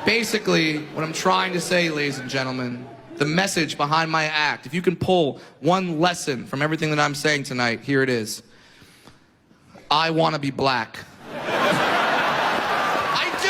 Basically, what I'm trying to say, ladies and gentlemen, the message behind my act, if you can pull one lesson from everything that I'm saying tonight, here it is. I want to be black. I do!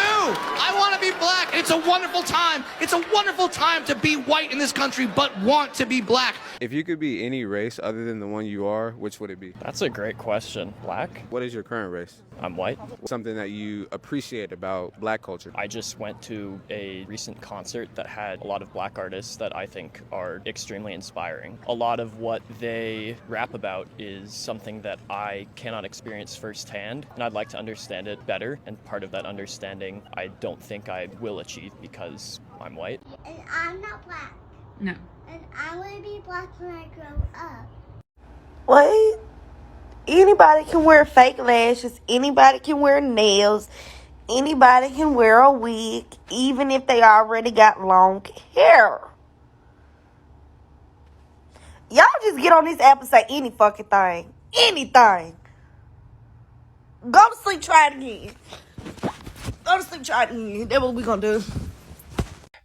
I want to be black. It's a wonderful time. It's a wonderful time to be white in this country, but want to be black. If you could be any race other than the one you are, which would it be? That's a great question. Black? What is your current race? I'm white. Something that you appreciate about black culture? I just went to a recent concert that had a lot of black artists that I think are extremely inspiring. A lot of what they rap about is something that I cannot experience firsthand, and I'd like to understand it better, and part of that understanding I don't think I will achieve because I'm white. And I'm not black. No. And I want to be black when I grow up. What? Anybody can wear fake lashes. Anybody can wear nails. Anybody can wear a wig, even if they already got long hair. Y'all just get on this app and say any fucking thing. Anything. Go to sleep, try it again. Go to sleep, try it again. That's what we gonna do.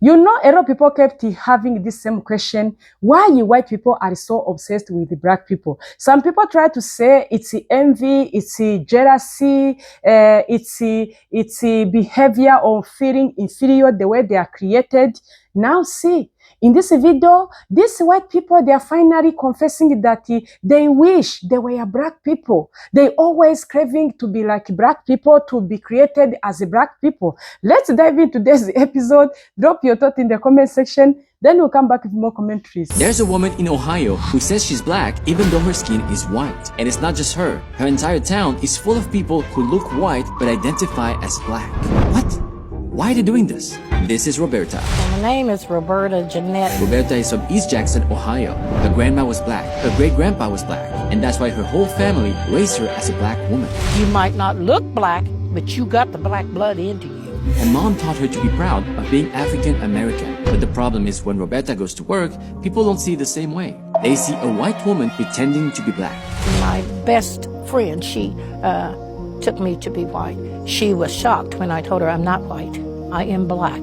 You know, a lot of people kept having this same question: why you white people are so obsessed with the black people? Some people try to say it's the envy, it's the jealousy, it's the behavior of feeling inferior the way they are created. Now see, in this video, these white people, they are finally confessing that they wish they were black people. They always craving to be like black people, to be created as a black people. Let's dive into this episode. Drop your thought in the comment section. Then we'll come back with more commentaries. There's a woman in Ohio who says she's black even though her skin is white. And it's not just her. Her entire town is full of people who look white but identify as black. What? Why are they doing this? This is Roberta. My name is Roberta Jeanette. Roberta is from East Jackson, Ohio. Her grandma was black. Her great-grandpa was black. And that's why her whole family raised her as a black woman. You might not look black, but you got the black blood into you. Her mom taught her to be proud of being African American. But the problem is when Roberta goes to work, people don't see it the same way. They see a white woman pretending to be black. My best friend, she took me to be white. She was shocked when I told her I'm not white. I am black.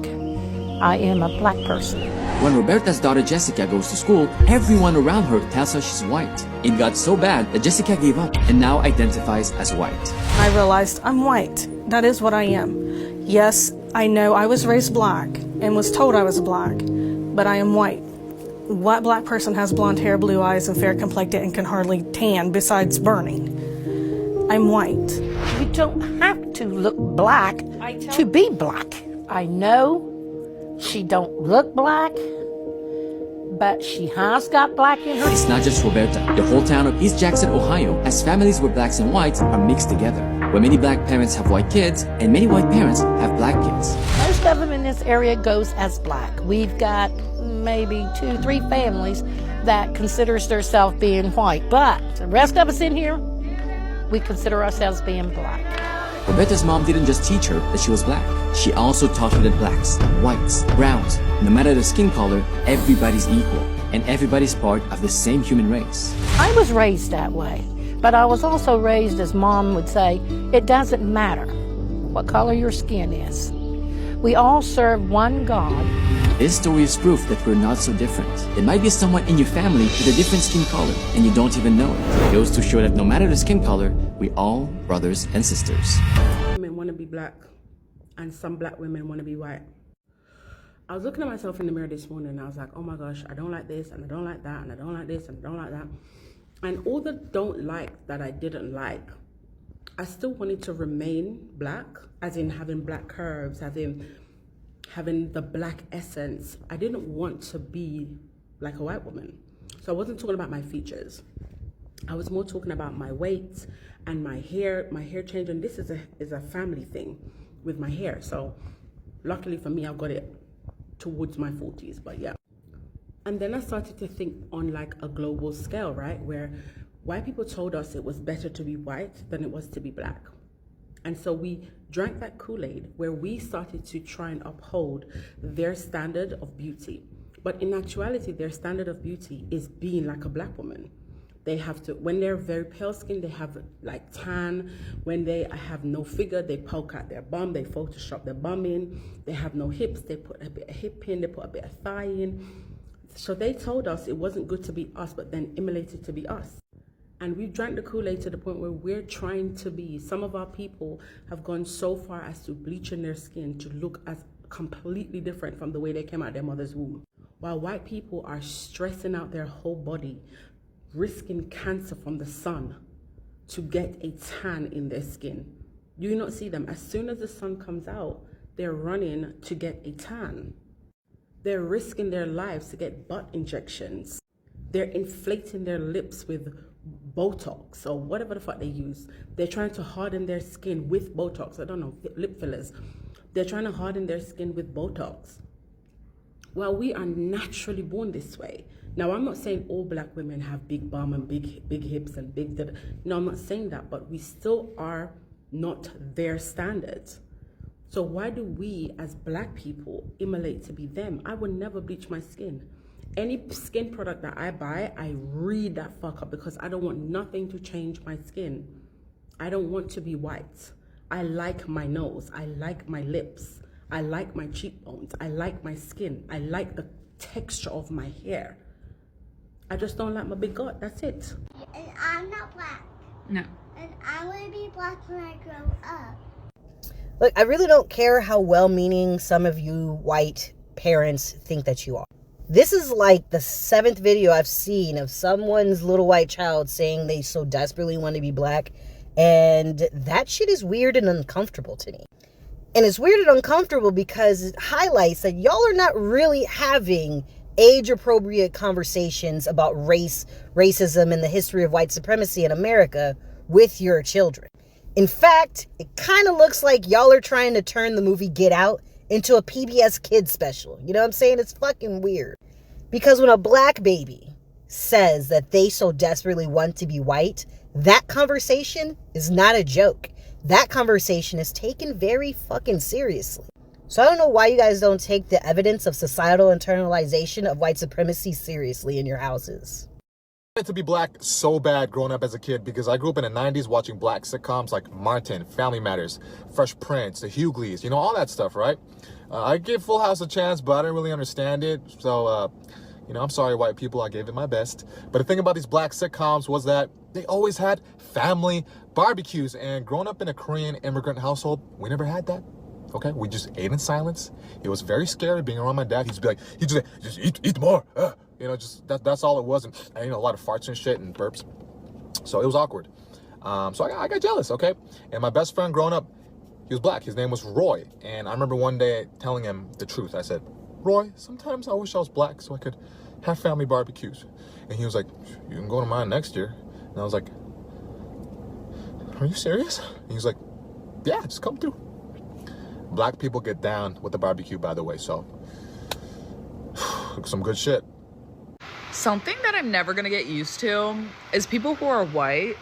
I am a black person. When Roberta's daughter Jessica goes to school, everyone around her tells her she's white. It got so bad that Jessica gave up and now identifies as white. I realized I'm white. That is what I am. Yes, I know I was raised black and was told I was black, but I am white. What black person has blonde hair, blue eyes, and fair complected and can hardly tan besides burning? I'm white. You don't have to look black to be black. I know she don't look black, but she has got black in her. It's not just Roberta. The whole town of East Jackson, Ohio, has families where blacks and whites are mixed together, where many black parents have white kids and many white parents have black kids. Most of them in this area goes as black. We've got maybe 2-3 families that considers themselves being white, but the rest of us in here, we consider ourselves being black. Roberta's mom didn't just teach her that she was black. She also taught her that blacks, whites, browns, no matter the skin color, everybody's equal and everybody's part of the same human race. I was raised that way, but I was also raised, as Mom would say, it doesn't matter what color your skin is. We all serve one God. This story is proof that we're not so different. There might be someone in your family with a different skin color and you don't even know it. It goes to show that no matter the skin color, we all brothers and sisters. Women want to be black and some black women want to be white. I was looking at myself in the mirror this morning and I was like, oh my gosh, I don't like this and I don't like that and I don't like this and I don't like that. And all the don't like that I didn't like, I still wanted to remain black, as in having black curves, having the black essence. I didn't want to be like a white woman. So I wasn't talking about my features. I was more talking about my weight and my hair change. And this is a family thing with my hair. So luckily for me, I got it towards my 40s, but yeah. And then I started to think on like a global scale, right? Where white people told us it was better to be white than it was to be black. And so we drank that Kool-Aid where we started to try and uphold their standard of beauty. But in actuality, their standard of beauty is being like a black woman. They have to, when they're very pale skin, they have like tan. When they have no figure, they poke out their bum, they Photoshop their bum in. They have no hips, they put a bit of hip in, they put a bit of thigh in. So they told us it wasn't good to be us, but then emulated to be us. And we've drank the Kool-Aid to the point where we're trying to be. Some of our people have gone so far as to bleaching their skin to look as completely different from the way they came out their mother's womb. While white people are stressing out their whole body, risking cancer from the sun to get a tan in their skin. You not see them. As soon as the sun comes out, they're running to get a tan. They're risking their lives to get butt injections. They're inflating their lips with Botox or whatever the fuck they use. They're trying to harden their skin with Botox. I don't know, lip fillers. They're trying to harden their skin with Botox. Well, we are naturally born this way. Now, I'm not saying all black women have big bum and big hips and big... No, I'm not saying that, but we still are not their standards. So why do we as black people emulate to be them? I would never bleach my skin. Any skin product that I buy, I read that fuck up because I don't want nothing to change my skin. I don't want to be white. I like my nose. I like my lips. I like my cheekbones. I like my skin. I like the texture of my hair. I just don't like my big gut. That's it. And I'm not black. No. And I want to be black when I grow up. Look, I really don't care how well-meaning some of you white parents think that you are. This is like the 7th video I've seen of someone's little white child saying they so desperately want to be black. And that shit is weird and uncomfortable to me. And it's weird and uncomfortable because it highlights that y'all are not really having age-appropriate conversations about race, racism, and the history of white supremacy in America with your children. In fact, it kind of looks like y'all are trying to turn the movie Get Out into a PBS Kids special. You know what I'm saying? It's fucking weird. Because when a black baby says that they so desperately want to be white, that conversation is not a joke. That conversation is taken very fucking seriously. So I don't know why you guys don't take the evidence of societal internalization of white supremacy seriously in your houses. I wanted to be black so bad growing up as a kid because I grew up in the 90s watching black sitcoms like Martin, Family Matters, Fresh Prince, the Hughleys, you know, all that stuff, right? I gave Full House a chance, but I didn't really understand it. So, you know, I'm sorry, white people, I gave it my best. But the thing about these black sitcoms was that they always had family barbecues. And growing up in a Korean immigrant household, we never had that. Okay, we just ate in silence. It was very scary being around my dad. He'd be like, just eat more. You know, just that's all it was. And you know, a lot of farts and shit and burps. So it was awkward. So I got jealous, okay? And my best friend growing up, he was black. His name was Roy. And I remember one day telling him the truth. I said, Roy, sometimes I wish I was black so I could have family barbecues. And he was like, you can go to mine next year. And I was like, are you serious? And he was like, yeah, just come through. Black people get down with the barbecue, by the way, so some good shit. Something that I'm never gonna get used to is people who are white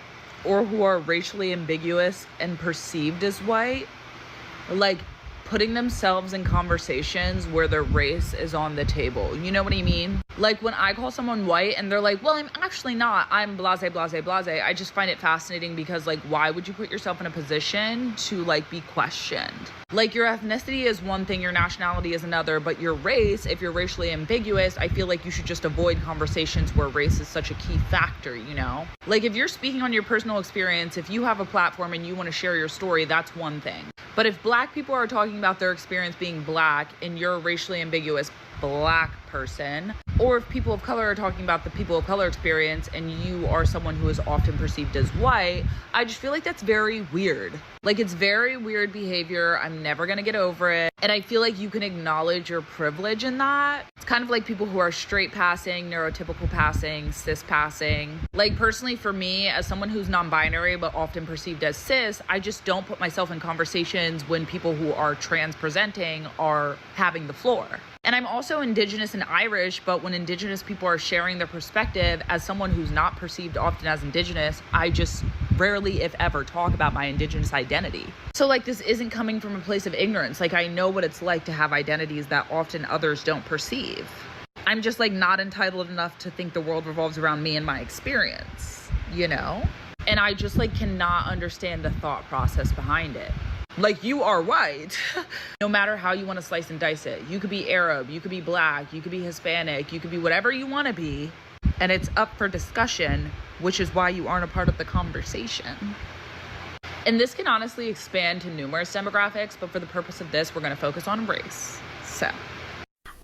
or who are racially ambiguous and perceived as white, like putting themselves in conversations where their race is on the table. You know what I mean? Like when I call someone white and they're like, well, I'm actually not, I'm blase, blase, blase. I just find it fascinating because like, why would you put yourself in a position to like be questioned? Like your ethnicity is one thing, your nationality is another, but your race, if you're racially ambiguous, I feel like you should just avoid conversations where race is such a key factor, you know? Like if you're speaking on your personal experience, if you have a platform and you want to share your story, that's one thing. But if black people are talking about their experience being black and you're a racially ambiguous black person, or if people of color are talking about the people of color experience and you are someone who is often perceived as white, I just feel like that's very weird. Like it's very weird behavior. I'm never gonna get over it. And I feel like you can acknowledge your privilege in that. It's kind of like people who are straight passing, neurotypical passing, cis passing. Like personally for me, as someone who's non-binary but often perceived as cis, I just don't put myself in conversations when people who are trans presenting are having the floor. And I'm also Indigenous and Irish, but when Indigenous people are sharing their perspective, as someone who's not perceived often as Indigenous, I just rarely, if ever, talk about my Indigenous identity. So like this isn't coming from a place of ignorance. Like I know what it's like to have identities that often others don't perceive. I'm just like not entitled enough to think the world revolves around me and my experience, you know? And I just like cannot understand the thought process behind it. Like, you are white. No matter how you want to slice and dice it. You could be Arab, you could be black, you could be Hispanic, you could be whatever you want to be. And it's up for discussion, which is why you aren't a part of the conversation. And this can honestly expand to numerous demographics, but for the purpose of this, we're going to focus on race. So.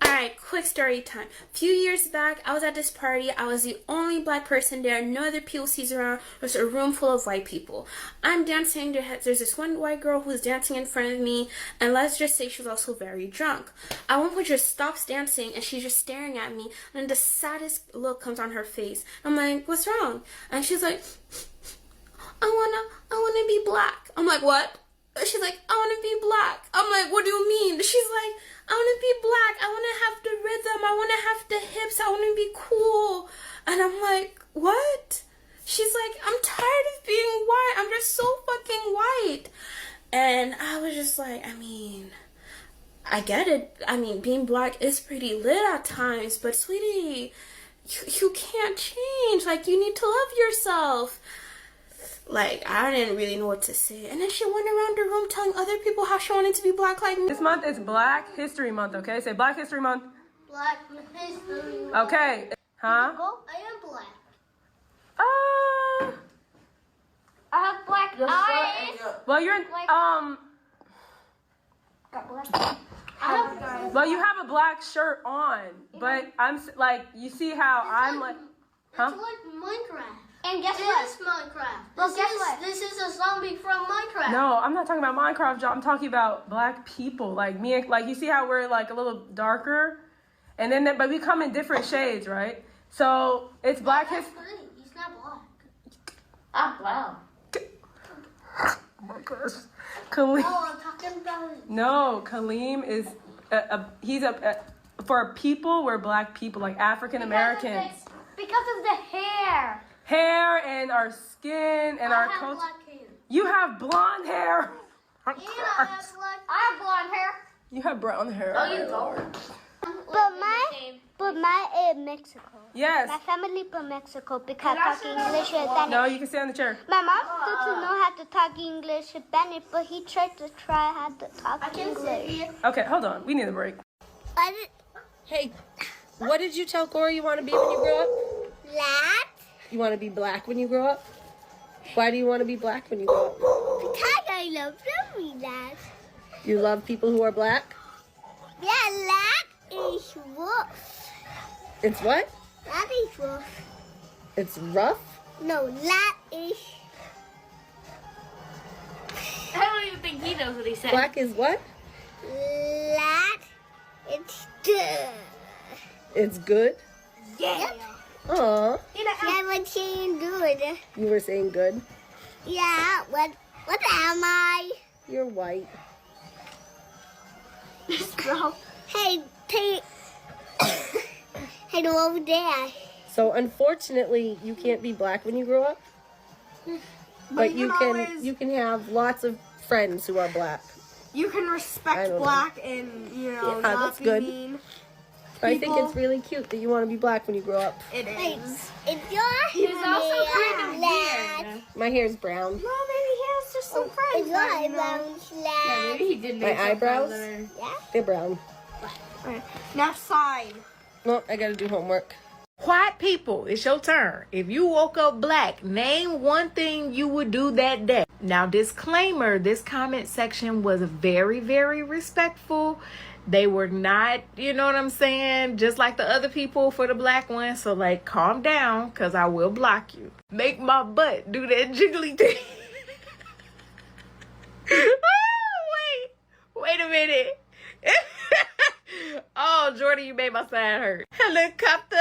Alright, quick story time. A few years back, I was at this party. I was the only black person there. No other POCs around. There's a room full of white people. I'm dancing. There's this one white girl who's dancing in front of me. And let's just say she was also very drunk. At one point, just stops dancing and she's just staring at me. And the saddest look comes on her face. I'm like, what's wrong? And she's like, I wanna be black. I'm like, what? She's like, I wanna be black. I'm like, what do you mean? She's like, I want to be black. I want to have the rhythm. I want to have the hips. I want to be cool. And I'm like, what? She's like, I'm tired of being white. I'm just so fucking white. And I was just like, I mean, I get it. I mean, being black is pretty lit at times. But sweetie, you can't change. Like, you need to love yourself. Like, I didn't really know what to say. And then she went around the room telling other people how she wanted to be black like me. This month is Black History Month, okay? Say Black History Month. Black History Month. Okay. Huh? I am black. I have black eyes. Well, you're well, you have a black shirt on, but I'm like, you see how I'm like, huh? It's like Minecraft. And guess what? This is Minecraft. Well, guess what? This is a zombie from Minecraft. No, I'm not talking about Minecraft, John. I'm talking about black people. Like me, like you see how we're like a little darker, and then but we come in different shades, right? So it's Black History. He's not black. I'm brown. Oh my gosh, Kaleem. Oh, I'm talking about. No, Kaleem is he's for people. We're black people, like African Americans. Because of the hair. Hair and our skin and our culture. Black hair. You have blonde hair. And I have blonde hair. You have brown hair. Oh, you don't. But my in Mexico. Yes. My family from Mexico because talking English and Spanish. No, you can stay on the chair. My mom doesn't know how to talk English and Spanish, but he tried to try how to talk English. Okay, hold on. We need a break. Hey, what did you tell Corey you want to be when you grow up? Black. You want to be black when you grow up? Why do you want to be black when you grow up? Because I love to be black. You love people who are black? Yeah, black is rough. It's what? Black is rough. It's rough? No, black is. I don't even think he knows what he said. Black is what? Black. It's good. It's good? Yeah. Yep. Aw. Yeah, but saying good. You were saying good? Yeah, what am I? You're white. Bro. Hey, hey, over there. So unfortunately, you can't be black when you grow up. But you can have lots of friends who are black. You can respect black and, you know, yeah, not that's be good. mean. I think it's really cute that you want to be black when you grow up. It is. If your He's also kind of weird. My hair's brown. No, maybe he has just some friends. If your eyebrows Yeah, maybe he did make My eyebrows? Yeah. They're brown. Alright, now sign. No, I gotta do homework. White people, it's your turn. If you woke up black, name one thing you would do that day. Now, disclaimer, this comment section was very, very respectful. They were not, you know what I'm saying, just like the other people for the black one. So, like, calm down, because I will block you. Make my butt do that jiggly thing. Oh, wait a minute. Oh, Jordan, you made my side hurt. Helicopter.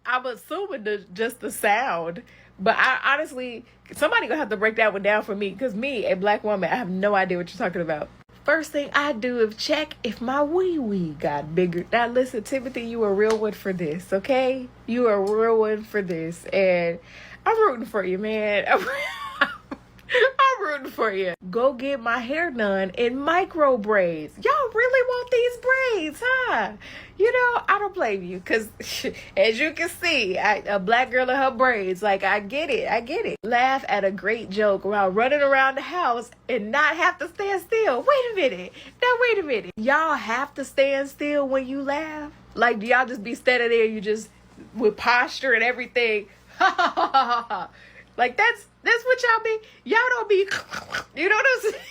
I'm assuming just the sound. But I honestly, somebody gonna have to break that one down for me. Because me, a black woman, I have no idea what you're talking about. First thing I do is check if my wee-wee got bigger. Now listen, Timothy, you a real one for this, okay? You are a real one for this. And I'm rooting for you, man. I'm rooting for you. Go get my hair done in micro braids. Y'all really want these braids, huh? You know, I don't blame you because, as you can see, a black girl in her braids, like, I get it. Laugh at a great joke while running around the house and not have to stand still. Wait a minute. Y'all have to stand still when you laugh? Like, do y'all just be standing there, you just, with posture and everything? Like, that's what y'all be. Y'all don't be, you know what I'm saying?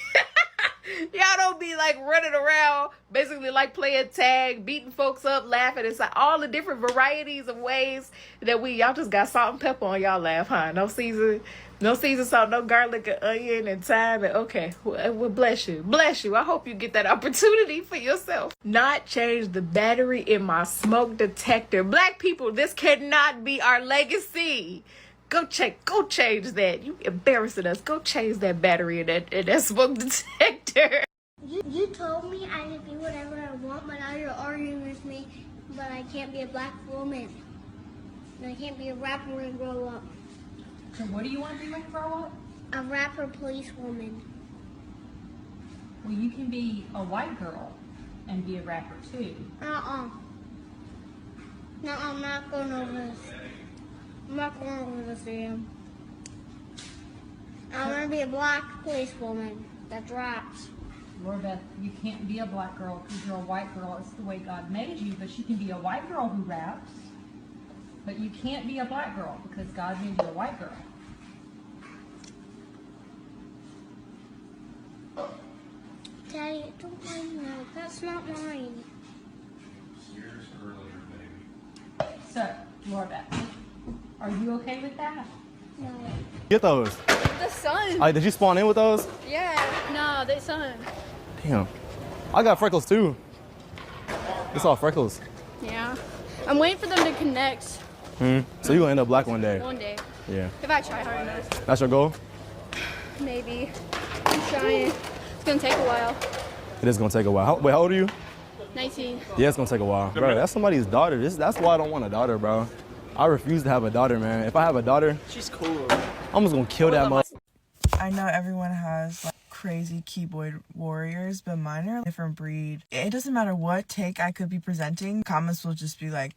Y'all don't be like running around, basically like playing tag, beating folks up, laughing. It's like all the different varieties of ways that y'all just got salt and pepper on y'all laugh, huh? No season salt, no garlic and onion and thyme. And okay, well, bless you. I hope you get that opportunity for yourself. Not change the battery in my smoke detector. Black people, this cannot be our legacy. Go change that. You embarrassing us. Go change that battery in that smoke detector. You told me I could be whatever I want, but now you're arguing with me, but I can't be a black woman. And I can't be a rapper when I grow up. So what do you want to be when you grow up? A rapper policewoman. Well, you can be a white girl and be a rapper too. No, I'm not going over this. I'm not going over this again. I want to be a black policewoman that raps. Lord Beth, you can't be a black girl because you're a white girl. It's the way God made you, but you can be a white girl who raps. But you can't be a black girl because God made you a white girl. Daddy, don't mind that. That's not mine. So, Lord Beth, are you okay with that? No. Get those. The sun. Did you spawn in with those? Yeah. No, the sun. Damn. I got freckles too. It's all freckles. Yeah. I'm waiting for them to connect So you gonna end up black one day. one day. Yeah. If I try hard enough. That's your goal? Maybe. I'm trying. It's gonna take a while. It is gonna take a while. Wait, how old are you? 19. Yeah, it's gonna take a while. Bro, that's somebody's daughter. That's why I don't want a daughter, bro. I refuse to have a daughter, man. If I have a daughter, she's cool. I'm just gonna kill that mother. I know everyone has like crazy keyboard warriors, but mine are a different breed. It doesn't matter what take I could be presenting. Comments will just be like,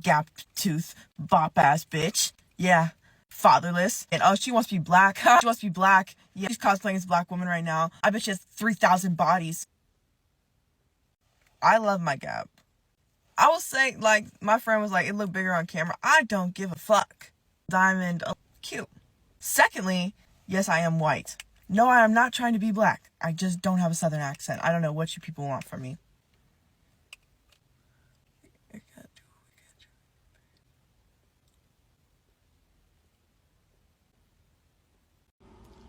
gap tooth, bop ass bitch. Yeah, fatherless. And oh, she wants to be black. She wants to be black. Yeah, she's cosplaying as a black woman right now. I bet she has 3,000 bodies. I love my gap. I was saying, like, my friend was like, it looked bigger on camera. I don't give a fuck. Diamond, oh, cute. Secondly, yes, I am white. No, I am not trying to be black. I just don't have a southern accent. I don't know what you people want from me.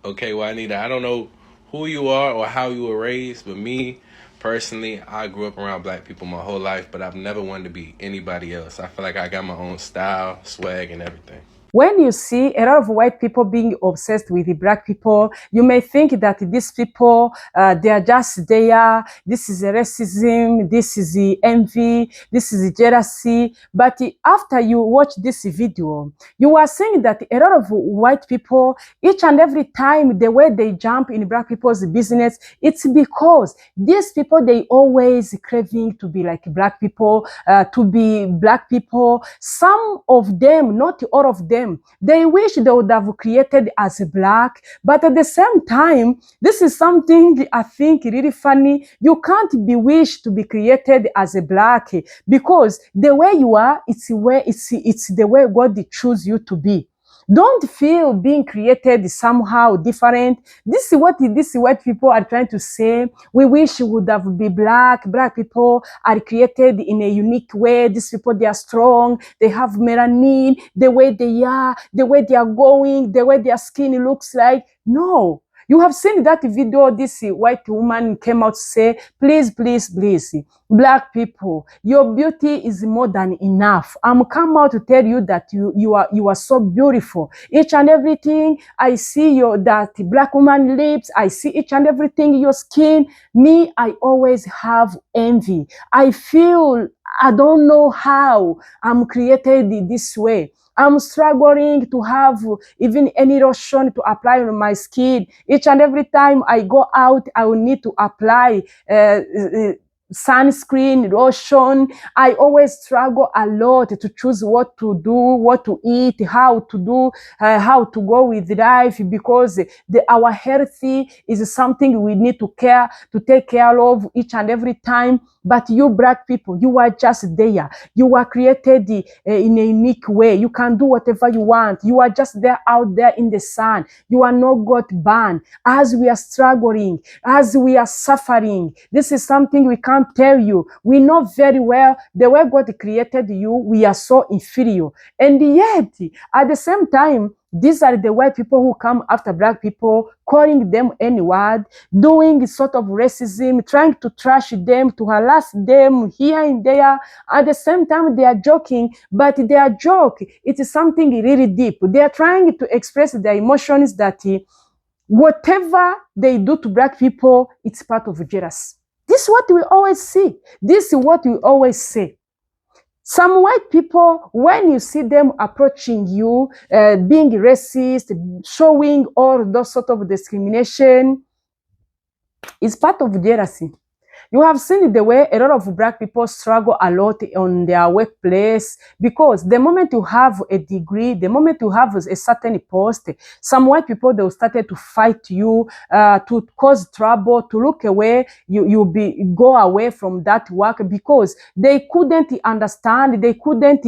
Okay, well, Anita, I don't know who you are or how you were raised, but me, personally, I grew up around black people my whole life, but I've never wanted to be anybody else. I feel like I got my own style, swag, and everything. When you see a lot of white people being obsessed with the black people, you may think that these people, they are just there. This is racism. This is the envy. This is the jealousy. But after you watch this video, you are seeing that a lot of white people, each and every time the way they jump in black people's business, it's because these people, they always craving to be like black people, to be black people. Some of them, not all of them, they wish they would have created as black, but at the same time, this is something I think really funny. You can't be wished to be created as a black because the way you are, it's the way God choose you to be. Don't feel being created somehow different. This is what these white people are trying to say. We wish we would have been black. Black people are created in a unique way. These people, they are strong. They have melanin, the way they are, the way they are going, the way their skin looks like. No. You have seen that video, this white woman came out to say, please, please, please, black people, your beauty is more than enough. I'm come out to tell you that you are so beautiful. Each and everything, I see that black woman lips, I see each and everything, your skin. Me, I always have envy. I feel, I don't know how I'm created this way. I'm struggling to have even any lotion to apply on my skin. Each and every time I go out, I will need to apply sunscreen, lotion. I always struggle a lot to choose what to do, what to eat, how to do, how to go with life, because our healthy is something we need to take care of each and every time. But you black people, you are just there. You are created in a unique way. You can do whatever you want. You are just there out there in the sun. You are not God born. As we are struggling, as we are suffering, this is something we can't tell you. We know very well the way God created you, we are so inferior. And yet, at the same time, these are the white people who come after black people, calling them any word, doing sort of racism, trying to trash them, to harass them here and there. At the same time, they are joking, but their joke, it is something really deep. They are trying to express their emotions that whatever they do to black people, it's part of jealousy. This is what we always see. This is what we always say. Some white people, when you see them approaching you, being racist, showing all those sort of discrimination, it's part of jealousy. You have seen the way a lot of black people struggle a lot on their workplace, because the moment you have a degree, the moment you have a certain post, some white people, they will start to fight you, to cause trouble, to look away, go away from that work, because they couldn't understand, they couldn't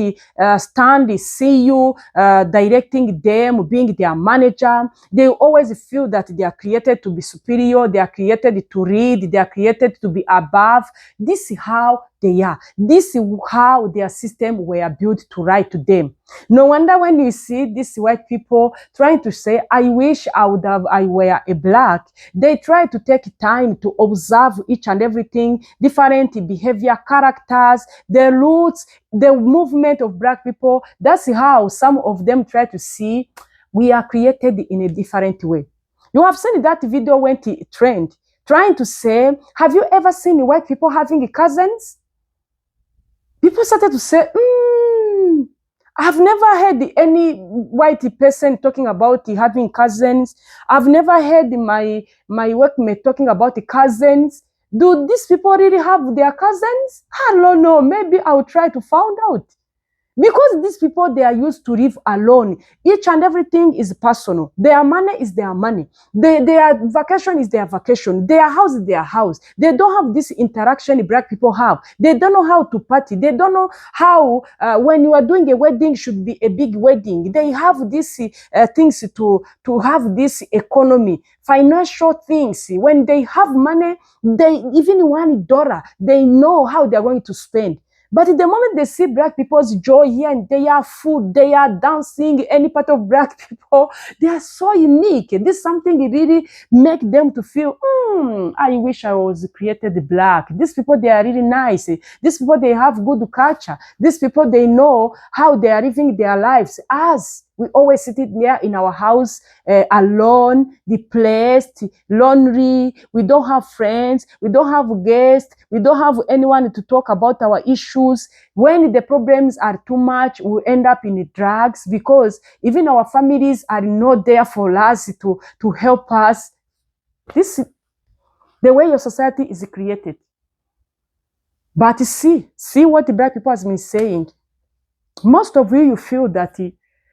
stand, see you directing them, being their manager. They always feel that they are created to be superior, they are created to read, they are created to be above. This is how they are. This is how their system were built to write to them. No wonder when you see these white people trying to say, I wish I were a black, they try to take time to observe each and everything, different behavior, characters, the roots, the movement of black people. That's how some of them try to see we are created in a different way. You have seen that video went trend, trying to say, have you ever seen white people having cousins? People started to say, I've never heard any white person talking about having cousins. I've never heard my workmate talking about the cousins. Do these people really have their cousins? I don't know. Maybe I'll try to find out. Because these people, they are used to live alone. Each and everything is personal. Their money is their money. Their vacation is their vacation. Their house is their house. They don't have this interaction black people have. They don't know how to party. They don't know how, when you are doing a wedding, should be a big wedding. They have these things to have this economy, financial things. When they have money, they even $1, they know how they're going to spend. But the moment they see black people's joy here and they are food, they are dancing, any part of black people, they are so unique. This is something really make them to feel, I wish I was created black. These people, they are really nice. These people, they have good culture. These people, they know how they are living their lives. As we always sit there in our house, alone, depressed, lonely. We don't have friends. We don't have guests. We don't have anyone to talk about our issues. When the problems are too much, we end up in drugs, because even our families are not there for us to help us. This is the way your society is created. But see what the black people has been saying. Most of you feel that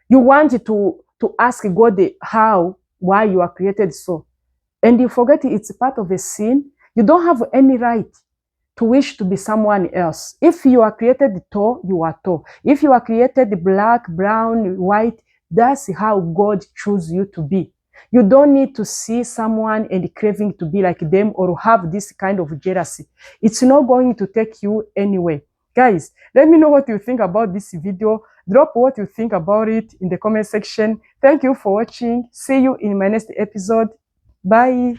you want to ask God why you are created so. And you forget it's part of a sin. You don't have any right to wish to be someone else. If you are created tall, you are tall. If you are created black, brown, white, that's how God chose you to be. You don't need to see someone and craving to be like them or have this kind of jealousy. It's not going to take you anywhere. Guys, let me know what you think about this video. Drop what you think about it in the comment section. Thank you for watching. See you in my next episode. Bye.